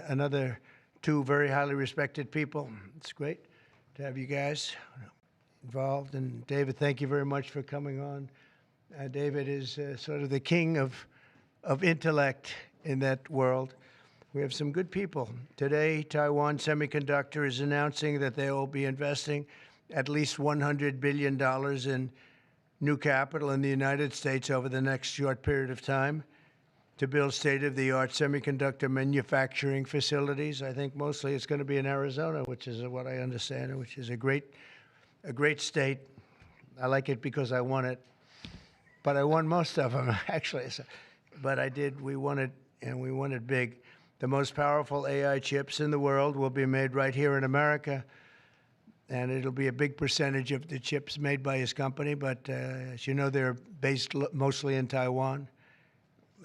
another two very highly respected people. It's great to have you guys involved. And David, thank you very much for coming on. David is sort of the king of intellect in that world. We have some good people. Today, Taiwan Semiconductor is announcing that they will be investing at least $100 billion in new capital in the United States over the next short period of time to build state-of-the-art semiconductor manufacturing facilities. I think mostly it's going to be in Arizona, which is what I understand, which is a great state. I like it because I won it, but I won most of them, actually. But we won it, and we won it big. The most powerful AI chips in the world will be made right here in America, and it'll be a big percentage of the chips made by his company. But as you know, they're based mostly in Taiwan,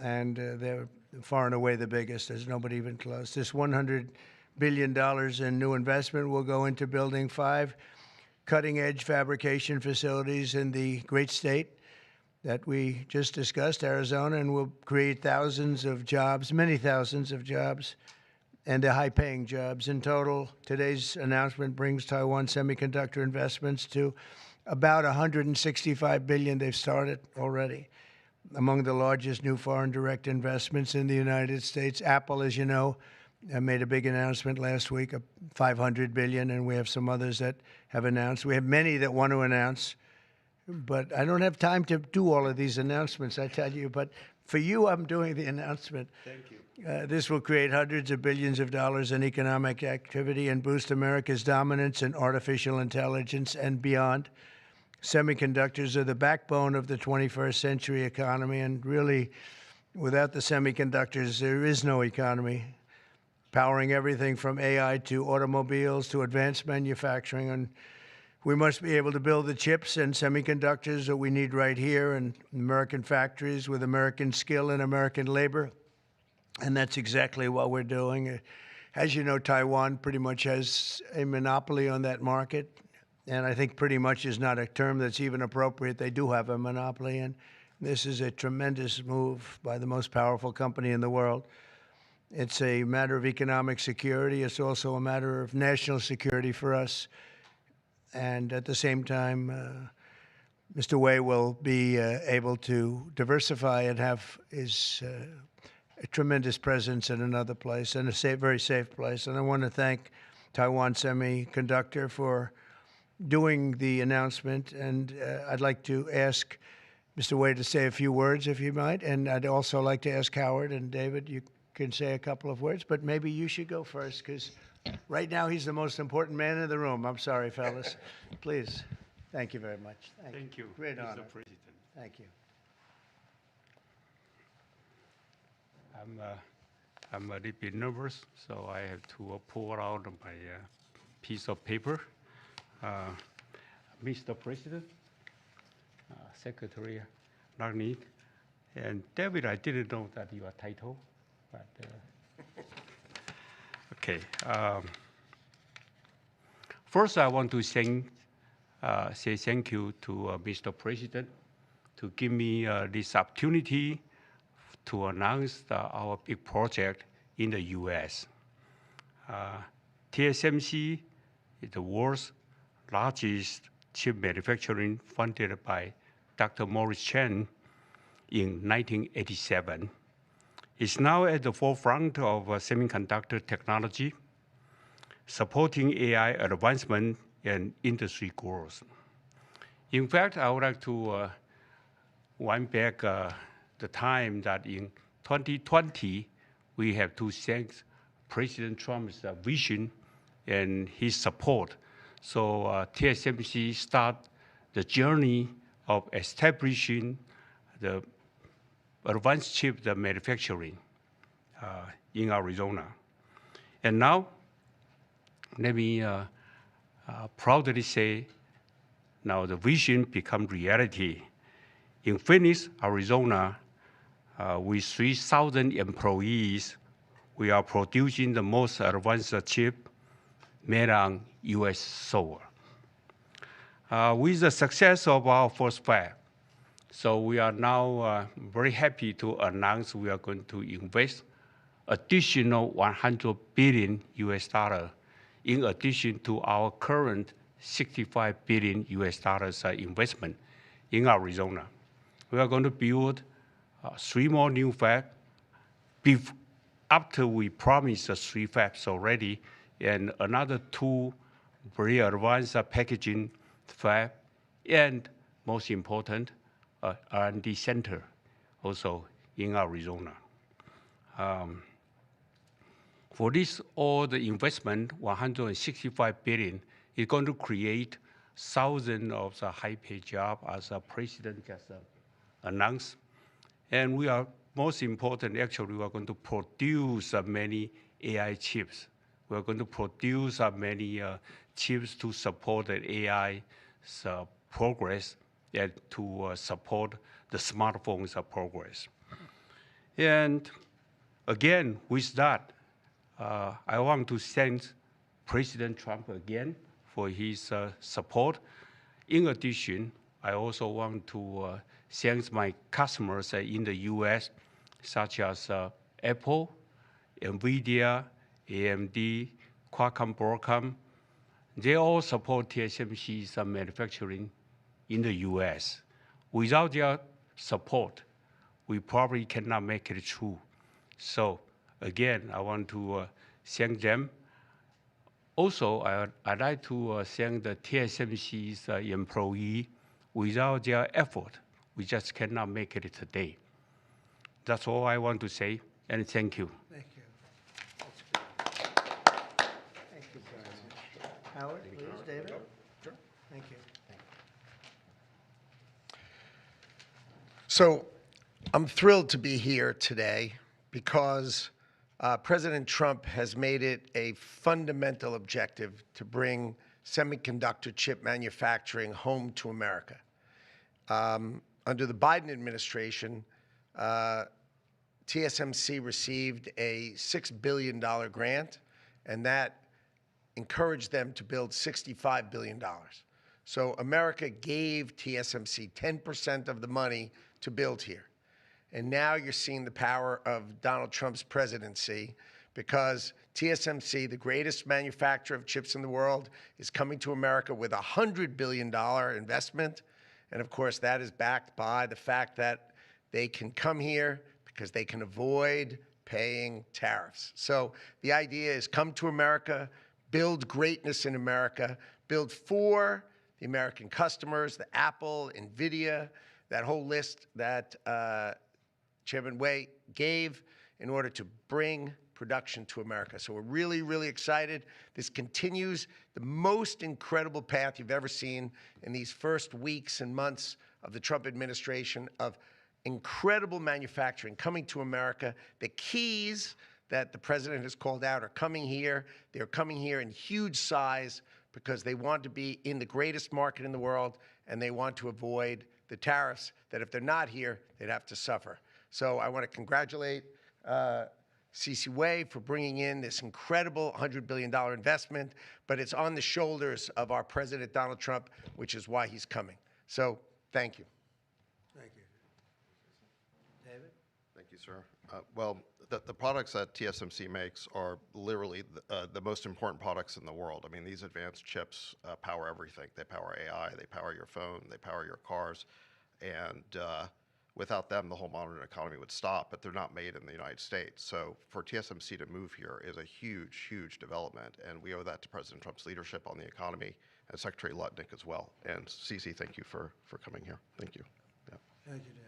and they're far and away the biggest. There's nobody even close. This $100 billion in new investment will go into building 5 cutting-edge fabrication facilities in the great state that we just discussed, Arizona, and will create thousands of jobs, many thousands of jobs, and they're high-paying jobs. In total, today's announcement brings Taiwan Semiconductor investments to about $165 billion they've started already. Among the largest new foreign direct investments in the United States, Apple, as you know, made a big announcement last week of $500 billion, and we have some others that have announced. We have many that want to announce, but I don't have time to do all of these announcements, I tell you. But for you, I'm doing the announcement. Thank you. This will create hundreds of billions of dollars in economic activity and boost America's dominance in artificial intelligence and beyond. Semiconductors are the backbone of the 21st century economy, and really, without the semiconductors, there is no economy, powering everything from AI to automobiles to advanced manufacturing. And we must be able to build the chips and semiconductors that we need right here in American factories with American skill and American labor. And that's exactly what we're doing. As you know, Taiwan pretty much has a monopoly on that market. And I think pretty much is not a term that's even appropriate. They do have a monopoly, and this is a tremendous move by the most powerful company in the world. It's a matter of economic security. It's also a matter of national security for us. And at the same time, Mr. Wei will be able to diversify and have a tremendous presence in another place, and a very safe place. And I want to thank Taiwan Semiconductor for doing the announcement, and I'd like to ask Mr. Wei to say a few words, if you might, and I'd also like to ask Howard and David, you can say a couple of words, but maybe you should go first, because right now he's the most important man in the room. I'm sorry, fellas. Please. Thank you very much. Thank you. Great honor. Mr. President. Thank you. I'm a little bit nervous, so I have to pull out my piece of paper. Mr. President, Secretary Ragnick, and David, I didn't know that your title, but okay. First, I want to say thank you to Mr. President to give me this opportunity to announce our big project in the U.S. TSMC is the world's largest chip manufacturing, funded by Dr. Morris Chang in 1987. It's now at the forefront of semiconductor technology, supporting AI advancement and industry growth. In fact, I would like to wind back the time that in 2020, we have to thank President Trump's vision and his support. So TSMC start the journey of establishing the advanced chip manufacturing in Arizona. And now, let me proudly say, now the vision become reality. In Phoenix, Arizona, with 3,000 employees, we are producing the most advanced chip made on U.S. soil. With the success of our first fab, so we are now very happy to announce we are going to invest additional 100 billion US dollar, in addition to our current 65 billion US dollars investment in Arizona. We are going to build 3 more new fabs after we promised the 3 fabs already, and another 2 very advanced packaging fab, and most important, R&D center also in Arizona. For this, all the investment, 165 billion, is going to create thousands of the high-paid jobs, as the president just announced. And we are, most important, actually, we are going to produce many AI chips. We are going to produce many chips to support the AI progress and to support the smartphones progress. And again, with that, I want to thank President Trump again for his support. In addition, I also want to thank my customers in the US, such as Apple, NVIDIA, AMD, Qualcomm, Broadcom. They all support TSMC's manufacturing in the US. Without their support, we probably cannot make it through. So again, I want to thank them. Also, I'd like to thank the TSMC's employee. Without their effort, we just cannot make it today. That's all I want to say, and thank you. Thank you. That's good. Thank you very much. Howard, please, David? Sure. Thank you. So I'm thrilled to be here today because President Trump has made it a fundamental objective to bring semiconductor chip manufacturing home to America. Under the Biden administration, TSMC received a $6 billion grant, and that encouraged them to build $65 billion. So America gave TSMC 10% of the money to build here. And now you're seeing the power of Donald Trump's presidency, because TSMC, the greatest manufacturer of chips in the world, is coming to America with a $100 billion investment. And of course, that is backed by the fact that they can come here because they can avoid paying tariffs. So the idea is come to America, build greatness in America, build for the American customers, the Apple, NVIDIA, that whole list that Chairman Wei gave in order to bring production to America. So we're really, really excited. This continues the most incredible path you've ever seen in these first weeks and months of the Trump administration of incredible manufacturing coming to America. The keys that the president has called out are coming here. They're coming here in huge size because they want to be in the greatest market in the world, and they want to avoid the tariffs that if they're not here, they'd have to suffer. So I want to congratulate C.C. Wei for bringing in this incredible $100 billion investment, but it's on the shoulders of our President Donald Trump, which is why he's coming. So thank you. Thank you. David? Thank you, sir. Well, the products that TSMC makes are literally the most important products in the world. I mean, these advanced chips power everything. They power AI, they power your phone, they power your cars, and without them, the whole modern economy would stop, but they're not made in the United States. So for TSMC to move here is a huge, huge development, and we owe that to President Trump's leadership on the economy and Secretary Lutnick as well. And CC, thank you for coming here. Thank you. Yeah. Thank you, David.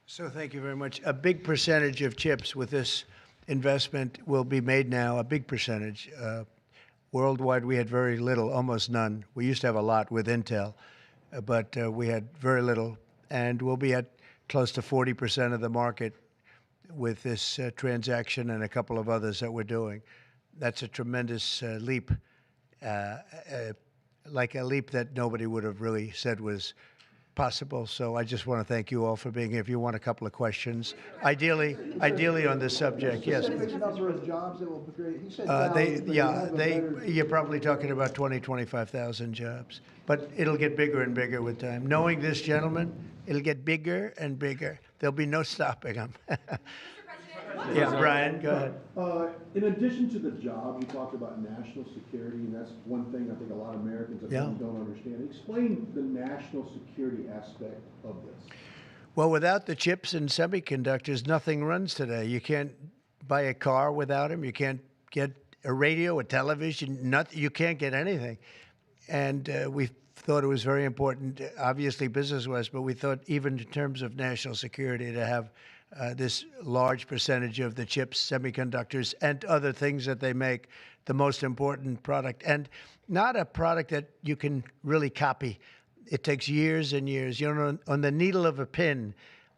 So thank you very much. A big percentage of chips with this investment will be made now, a big percentage. Worldwide, we had very little, almost none. We used to have a lot with Intel, but we had very little. And we'll be at close to 40% of the market with this transaction and a couple of others that we're doing. That's a tremendous leap, like a leap that nobody would have really said was possible. So I just want to thank you all for being here. If you want a couple of questions, ideally on this subject, yes. Please. Number of jobs that will create. He said you're probably talking about 20, 25,000 jobs, but it'll get bigger and bigger with time. Knowing this gentleman, it'll get bigger and bigger. There'll be no stopping him. Mr. President, Yeah, Brian, go ahead. In addition to the job, you talked about national security, and that's one thing I think a lot of Americans at home don't understand. Explain the national security aspect of this. Well, without the chips and semiconductors, nothing runs today. You can't buy a car without them. You can't get a radio, a television, nothing. You can't get anything. And we thought it was very important, obviously business-wise, but we thought even in terms of national security to have this large percentage of the chips, semiconductors, and other things that they make, the most important product. And not a product that you can really copy. It takes years and years. You know, on the needle of a pin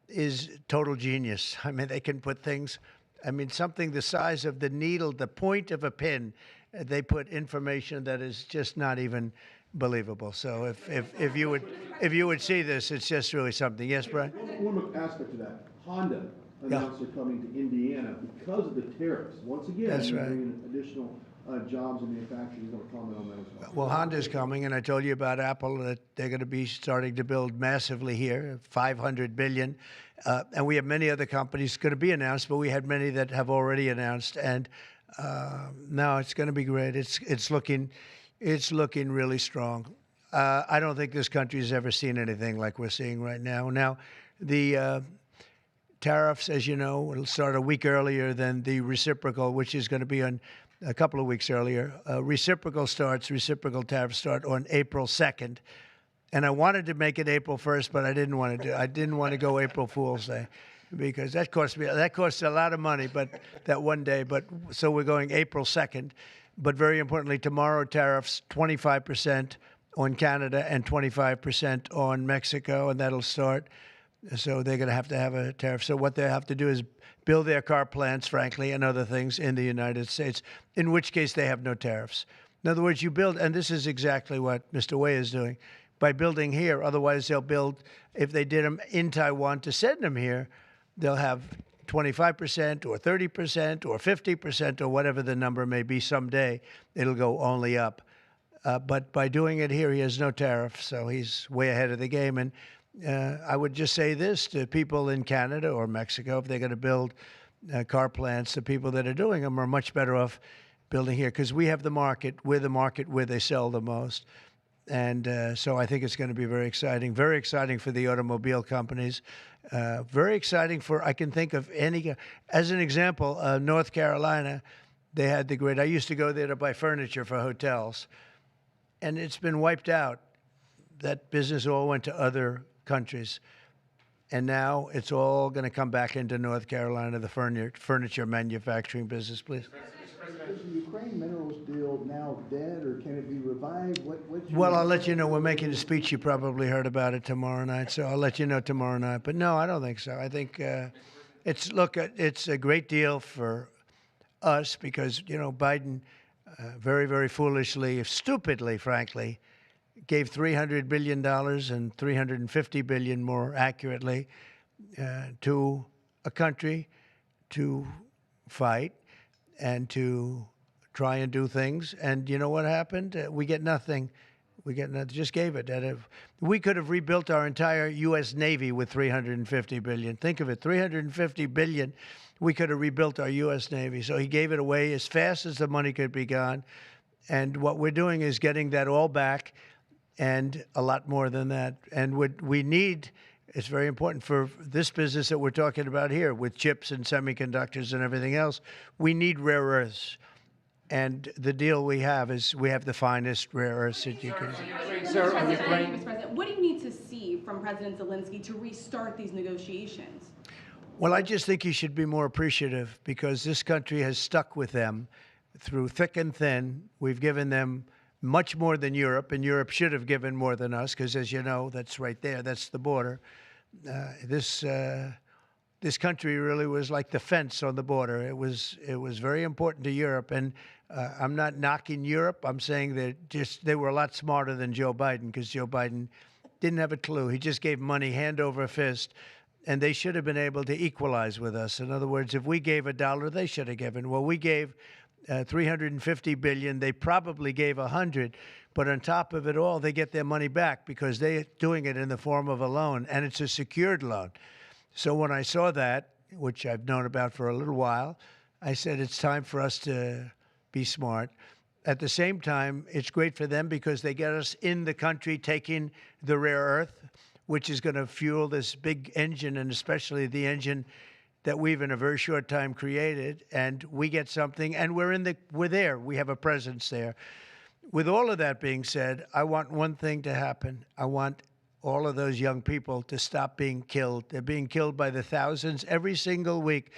is total genius. I mean, they can put things, I mean, something the size of the needle, the point of a pin, they put information that is just not even believable. So if you would see this, it's just really something. Yes, Brian? One aspect of that, Honda announced they're coming to Indiana because of the tariffs. Once again, That's right. bringing additional jobs in manufacturing. You're going to comment on that as well. Well, Honda's coming, and I told you about Apple, that they're going to be starting to build massively here, $500 billion. And we have many other companies going to be announced, but we had many that have already announced. And no, it's going to be great. It's looking really strong. I don't think this country has ever seen anything like we're seeing right now. Now, the tariffs, as you know, will start a week earlier than the reciprocal, which is going to be on a couple of weeks earlier. Reciprocal tariffs start on April 2nd. And I wanted to make it April 1st, but I didn't want to I didn't want to go April Fool's Day because that costs a lot of money, but that one day. But so we're going April 2nd. But very importantly, tomorrow tariffs 25% on Canada and 25% on Mexico, and that'll start. So they're going to have a tariff. So what they have to do is build their car plants, frankly, and other things in the United States, in which case they have no tariffs. In other words, you build, and this is exactly what Mr. Wei is doing, by building here. Otherwise, they'll build, if they did them in Taiwan to send them here, they'll have 25% or 30% or 50% or whatever the number may be someday. It'll go only up. But by doing it here, he has no tariff, so he's way ahead of the game. And I would just say this to people in Canada or Mexico, if they're going to build car plants, the people that are doing them are much better off building here because we have the market. We're the market where they sell the most. And so I think it's going to be very exciting for the automobile companies. Very exciting for, I can think of any, as an example, North Carolina, they had the great, I used to go there to buy furniture for hotels, and it's been wiped out. That business all went to other countries. And now it's all going to come back into North Carolina, the furniture manufacturing business, please. Is the Ukraine minerals deal now dead, or can it be revived? Well, I'll let you know. We're making a speech. You probably heard about it tomorrow night, so I'll let you know tomorrow night. But no, I don't think so. I think it's a great deal for us because, you know, Biden very, very foolishly, stupidly, frankly, gave $300 billion and $350 billion more accurately to a country to fight and to try and do things. And you know what happened? We get nothing. We get nothing. Just gave it. We could have rebuilt our entire U.S. Navy with $350 billion. Think of it, $350 billion. We could have rebuilt our U.S. Navy. So he gave it away as fast as the money could be gone. And what we're doing is getting that all back and a lot more than that. And what we need, it's very important for this business that we're talking about here with chips and semiconductors and everything else. We need rare earths. And the deal we have is we have the finest rare earths that you can. Sir, Mr. President, what do you need to see from President Zelensky to restart these negotiations? Well, I just think he should be more appreciative because this country has stuck with them through thick and thin. We've given them much more than Europe, and Europe should have given more than us because, as you know, that's right there. That's the border. This country really was like the fence on the border. It was very important to Europe, and I'm not knocking Europe. I'm saying that they were a lot smarter than Joe Biden because Joe Biden didn't have a clue. He just gave money hand over fist, and they should have been able to equalize with us. In other words, if we gave $1, they should have given. Well, we gave $350 billion. They probably gave $100, but on top of it all, they get their money back because they're doing it in the form of a loan, and it's a secured loan. So when I saw that, which I've known about for a little while. I said it's time for us to be smart. At the same time, it's great for them because they get us in the country taking the rare earth, which is going to fuel this big engine, and especially the engine that we've in a very short time created. And we get something, and we're there. We have a presence there. With all of that being said, I want one thing to happen. I want all of those young people to stop being killed. They're being killed by the thousands every single week.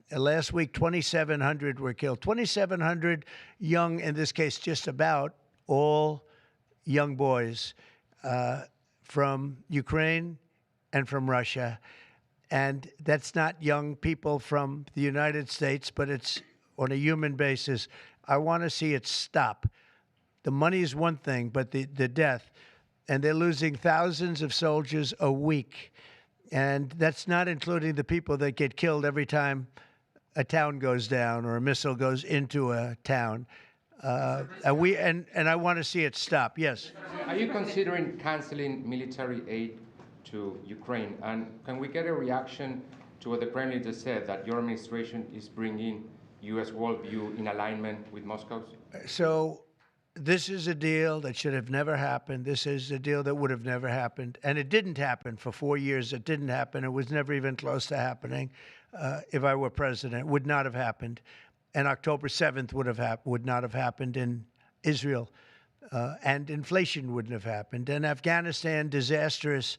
Last week, 2,700 were killed. 2,700 young, in this case, just about all young boys from Ukraine and from Russia. And that's not young people from the United States, but it's on a human basis. I want to see it stop. The money is one thing, but the death. And they're losing thousands of soldiers a week. And that's not including the people that get killed every time a town goes down or a missile goes into a town. And I want to see it stop. Yes. Are you considering canceling military aid to Ukraine? And can we get a reaction to what the Kremlin just said, that your administration is bringing U.S. worldview in alignment with Moscow's? So this is a deal that should have never happened. This is a deal that would have never happened. And it didn't happen for 4 years. It didn't happen. It was never even close to happening. If I were president, it would not have happened. And October 7th would not have happened in Israel. And inflation wouldn't have happened. And Afghanistan, disastrous,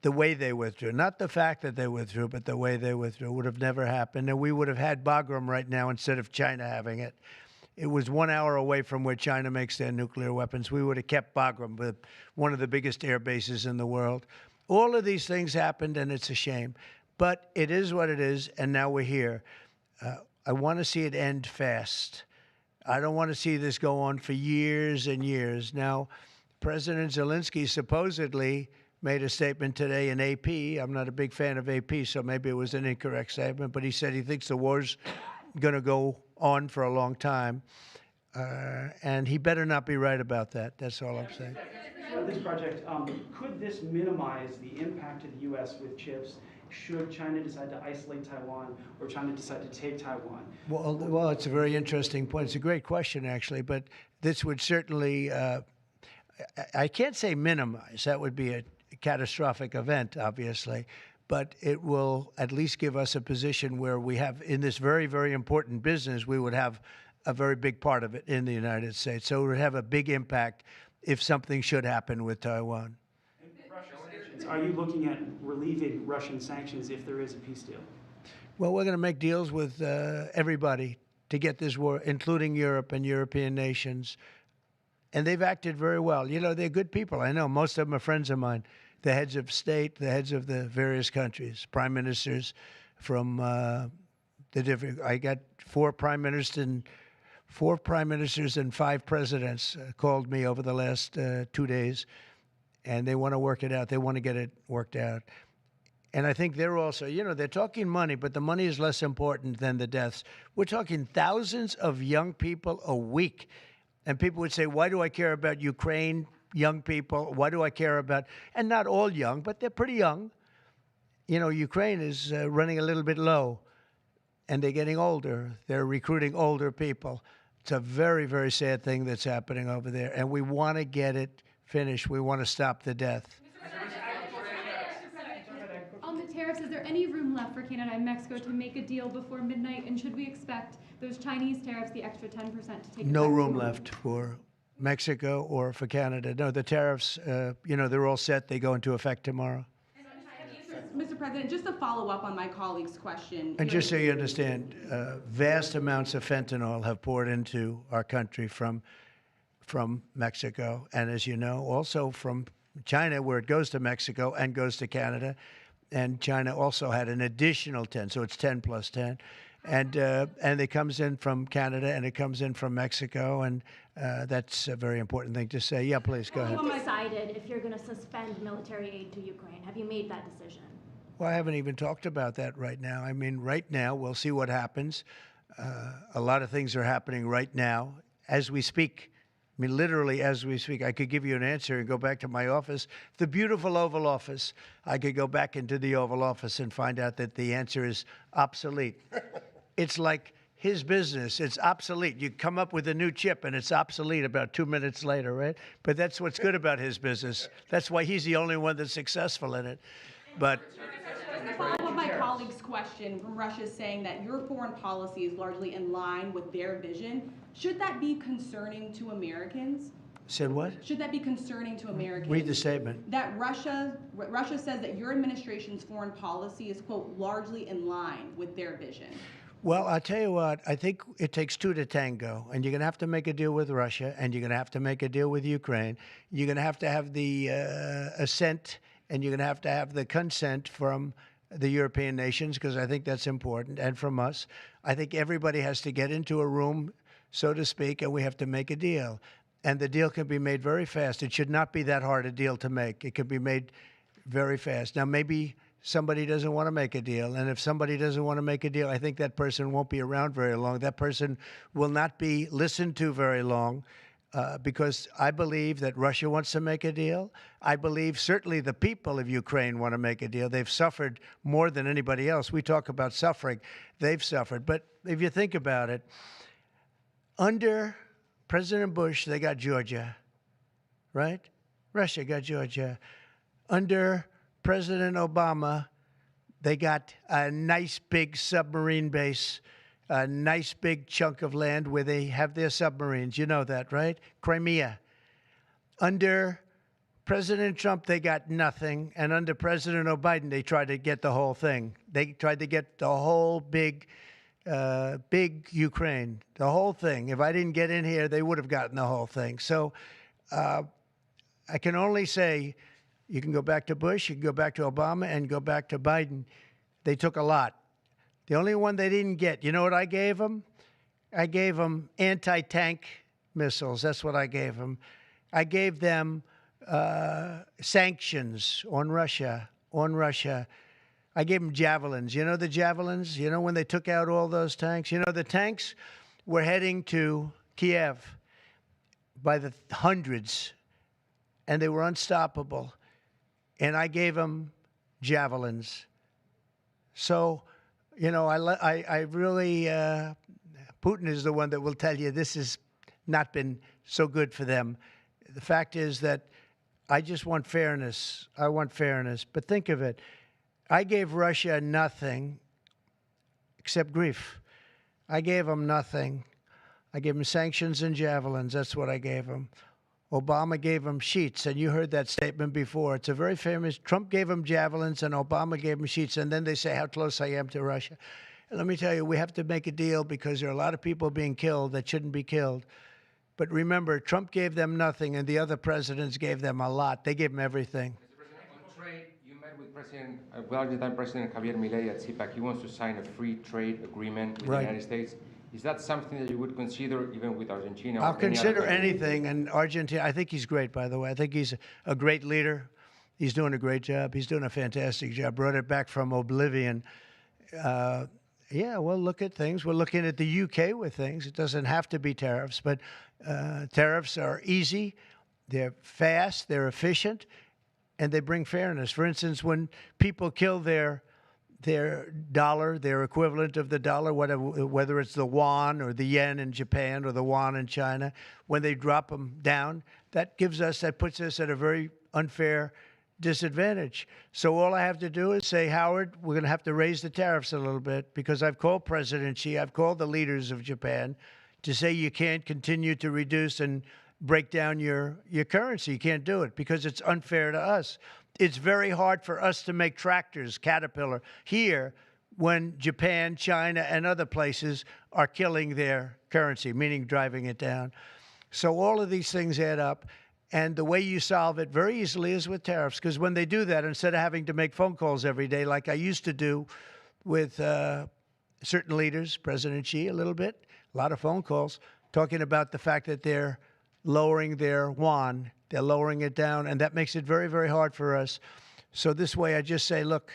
the way they withdrew. Not the fact that they withdrew, but the way they withdrew would have never happened. And we would have had Bagram right now instead of China having it. It was 1 hour away from where China makes their nuclear weapons. We would have kept Bagram, with one of the biggest air bases in the world. All of these things happened, and it's a shame. But it is what it is, and now we're here. I want to see it end fast. I don't want to see this go on for years and years. Now, President Zelensky supposedly made a statement today in AP. I'm not a big fan of AP, so maybe it was an incorrect statement, but he said he thinks the war's going to go on for a long time. And he better not be right about that. That's all I'm saying. This project, could this minimize the impact to the U.S. with chips should China decide to isolate Taiwan or China decide to take Taiwan? Well, it's a very interesting point. It's a great question, actually, but this would certainly, I can't say minimize. That would be a catastrophic event, obviously, but it will at least give us a position where we have, in this very, very important business, we would have a very big part of it in the United States. So it would have a big impact if something should happen with Taiwan. Are you looking at relieving Russian sanctions if there is a peace deal? Well, we're going to make deals with everybody to get this war, including Europe and European nations. And they've acted very well. You know, they're good people. I know most of them are friends of mine. The heads of state, the heads of the various countries, prime ministers from the different. I got four prime ministers and 5 presidents called me over the last 2 days. And they want to work it out. They want to get it worked out. And I think they're also, you know, they're talking money, but the money is less important than the deaths. We're talking thousands of young people a week. And people would say, why do I care about Ukraine, young people? Why do I care about, and not all young, but they're pretty young. You know, Ukraine is running a little bit low, and they're getting older. They're recruiting older people. It's a very, very sad thing that's happening over there. And we want to get it finished. We want to stop the death. On the tariffs, is there any room left for Canada and Mexico to make a deal before midnight? And should we expect those Chinese tariffs, the extra 10%, to take No effect room tomorrow? left for Mexico or for Canada. No, the tariffs, you know, they're all set. They go into effect tomorrow. Mr. President, just to follow up on my colleague's question. And just so you understand, vast amounts of fentanyl have poured into our country from Mexico, and as you know, also from China, where it goes to Mexico and goes to Canada. And China also had an additional 10, so it's 10 plus 10. And it comes in from Canada and it comes in from Mexico, and that's a very important thing to say. Yeah, please, go ahead. Have you decided if you're going to suspend military aid to Ukraine? Have you made that decision? Well, I haven't even talked about that right now. I mean, right now, we'll see what happens. A lot of things are happening right now as we speak. I mean, literally, as we speak, I could give you an answer and go back to my office, the beautiful Oval Office. I could go back into the Oval Office and find out that the answer is obsolete. It's like his business. It's obsolete. You come up with a new chip, and it's obsolete about 2 minutes later, right? But that's what's good about his business. That's why he's the only one that's successful in it. But just to follow up my colleague's question, from Russia saying that your foreign policy is largely in line with their vision, should that be concerning to Americans? said what? Should that be concerning to Americans? Read the statement. That Russia says that your administration's foreign policy is, quote, largely in line with their vision. Well, I'll tell you what, I think it takes two to tango, and you're going to have to make a deal with Russia, and you're going to have to make a deal with Ukraine. You're going to have the assent, and you're going to have the consent from the European nations, because I think that's important, and from us. I think everybody has to get into a room, so to speak, and we have to make a deal. And the deal can be made very fast. It should not be that hard a deal to make. It can be made very fast. Now, maybe somebody doesn't want to make a deal, and if somebody doesn't want to make a deal, I think that person won't be around very long. That person will not be listened to very long, because I believe that Russia wants to make a deal. I believe certainly the people of Ukraine want to make a deal. They've suffered more than anybody else. We talk about suffering. They've suffered. But if you think about it, under President Bush, they got Georgia, right? Russia got Georgia. Under President Obama, they got a nice big submarine base, a nice big chunk of land where they have their submarines. You know that, right? Crimea. Under President Trump, they got nothing. And under President Biden, they tried to get the whole thing. They tried to get the whole big Ukraine, the whole thing. If I didn't get in here, they would have gotten the whole thing. So I can only say, you can go back to Bush, you can go back to Obama, and go back to Biden. They took a lot. The only one they didn't get, you know what I gave them? I gave them anti-tank missiles. That's what I gave them. I gave them sanctions on Russia. I gave them javelins. You know the javelins? You know when they took out all those tanks? You know the tanks were heading to Kiev by the hundreds, and they were unstoppable. And I gave them javelins. So, you know, I really, Putin is the one that will tell you this has not been so good for them. The fact is that I just want fairness. I want fairness. But think of it. I gave Russia nothing except grief. I gave them nothing. I gave them sanctions and javelins. That's what I gave them. Obama gave them sheets, and you heard that statement before. It's a very famous. Trump gave them javelins, and Obama gave them sheets, and then they say how close I am to Russia. And let me tell you, we have to make a deal because there are a lot of people being killed that shouldn't be killed. But remember, Trump gave them nothing, and the other presidents gave them a lot. They gave them everything. On trade, you met with Argentine President Javier Milei at CPAC. He wants to sign a free trade agreement with the United States. Is that something that you would consider even with Argentina? I'll consider anything. And Argentina, I think he's great, by the way. I think he's a great leader. He's doing a great job. He's doing a fantastic job. Brought it back from oblivion. Yeah, we'll look at things. We're looking at the UK with things. It doesn't have to be tariffs, but tariffs are easy. They're fast. They're efficient. And they bring fairness. For instance, when people kill their dollar, their equivalent of the dollar, whether it's the yuan or the yen in Japan or the yuan in China, when they drop them down, that puts us at a very unfair disadvantage. So all I have to do is say, Howard, we're going to have to raise the tariffs a little bit, because I've called President Xi, I've called the leaders of Japan to say you can't continue to reduce and break down your currency. You can't do it because it's unfair to us. It's very hard for us to make tractors, Caterpillar, here when Japan, China, and other places are killing their currency, meaning driving it down. So all of these things add up. And the way you solve it very easily is with tariffs, because when they do that, instead of having to make phone calls every day like I used to do with certain leaders, President Xi a little bit, a lot of phone calls, talking about the fact that they're lowering their yuan. They're lowering it down, and that makes it very, very hard for us. So this way, I just say, look,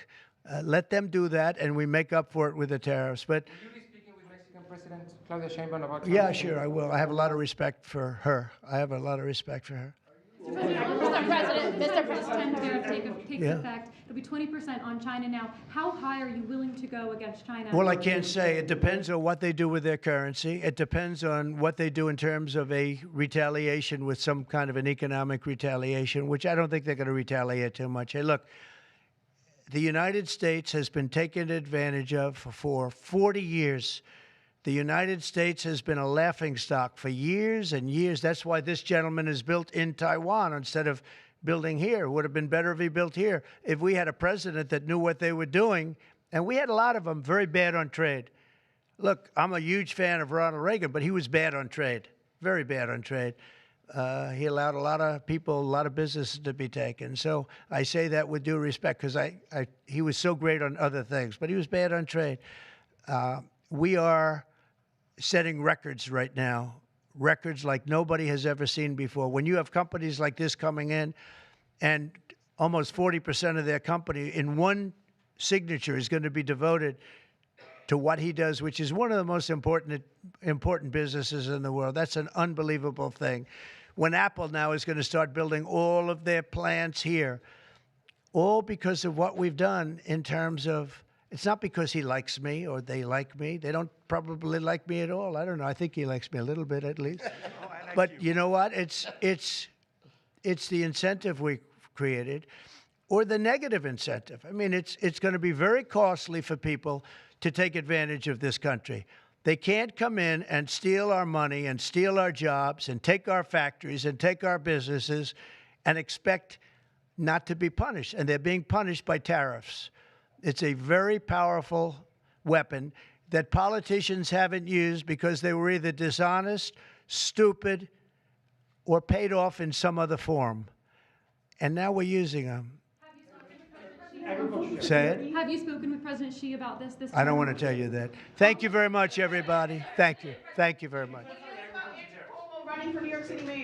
let them do that, and we make up for it with the tariffs. But will you be speaking with Mexican President Claudia Sheinbaum about Yeah, China? sure, I will. I have a lot of respect for her. I have a lot of respect for her. Mr. President, this 10 tariff takes Yeah. effect. It'll be 20% on China now. How high are you willing to go against China? Well, I can't say. It depends on what they do with their currency. It depends on what they do in terms of a retaliation with some kind of an economic retaliation, which I don't think they're going to retaliate too much. Hey, look, the United States has been taken advantage of for 40 years. The United States has been a laughingstock for years and years. That's why this gentleman is built in Taiwan instead of building here. It would have been better if he built here. If we had a president that knew what they were doing, and we had a lot of them very bad on trade. Look, I'm a huge fan of Ronald Reagan, but he was bad on trade, very bad on trade. He allowed a lot of people, a lot of businesses to be taken. So I say that with due respect because he was so great on other things, but he was bad on trade. We are setting records right now, records like nobody has ever seen before. When you have companies like this coming in and almost 40% of their company in one signature is going to be devoted to what he does, which is one of the most important businesses in the world. That's an unbelievable thing. When Apple now is going to start building all of their plants here, all because of what we've done in terms of, it's not because he likes me or they like me. They don't probably like me at all. I don't know. I think he likes me a little bit at least. But you know what? It's the incentive we created or the negative incentive. I mean, it's going to be very costly for people to take advantage of this country. They can't come in and steal our money and steal our jobs and take our factories and take our businesses and expect not to be punished. And they're being punished by tariffs. It's a very powerful weapon that politicians haven't used because they were either dishonest, stupid, or paid off in some other form. And now we're using them. Say it. Have you spoken with President Xi about this? I don't want to tell you that. Thank you very much, everybody. Thank you. Thank you very much. Running for New York City mayor.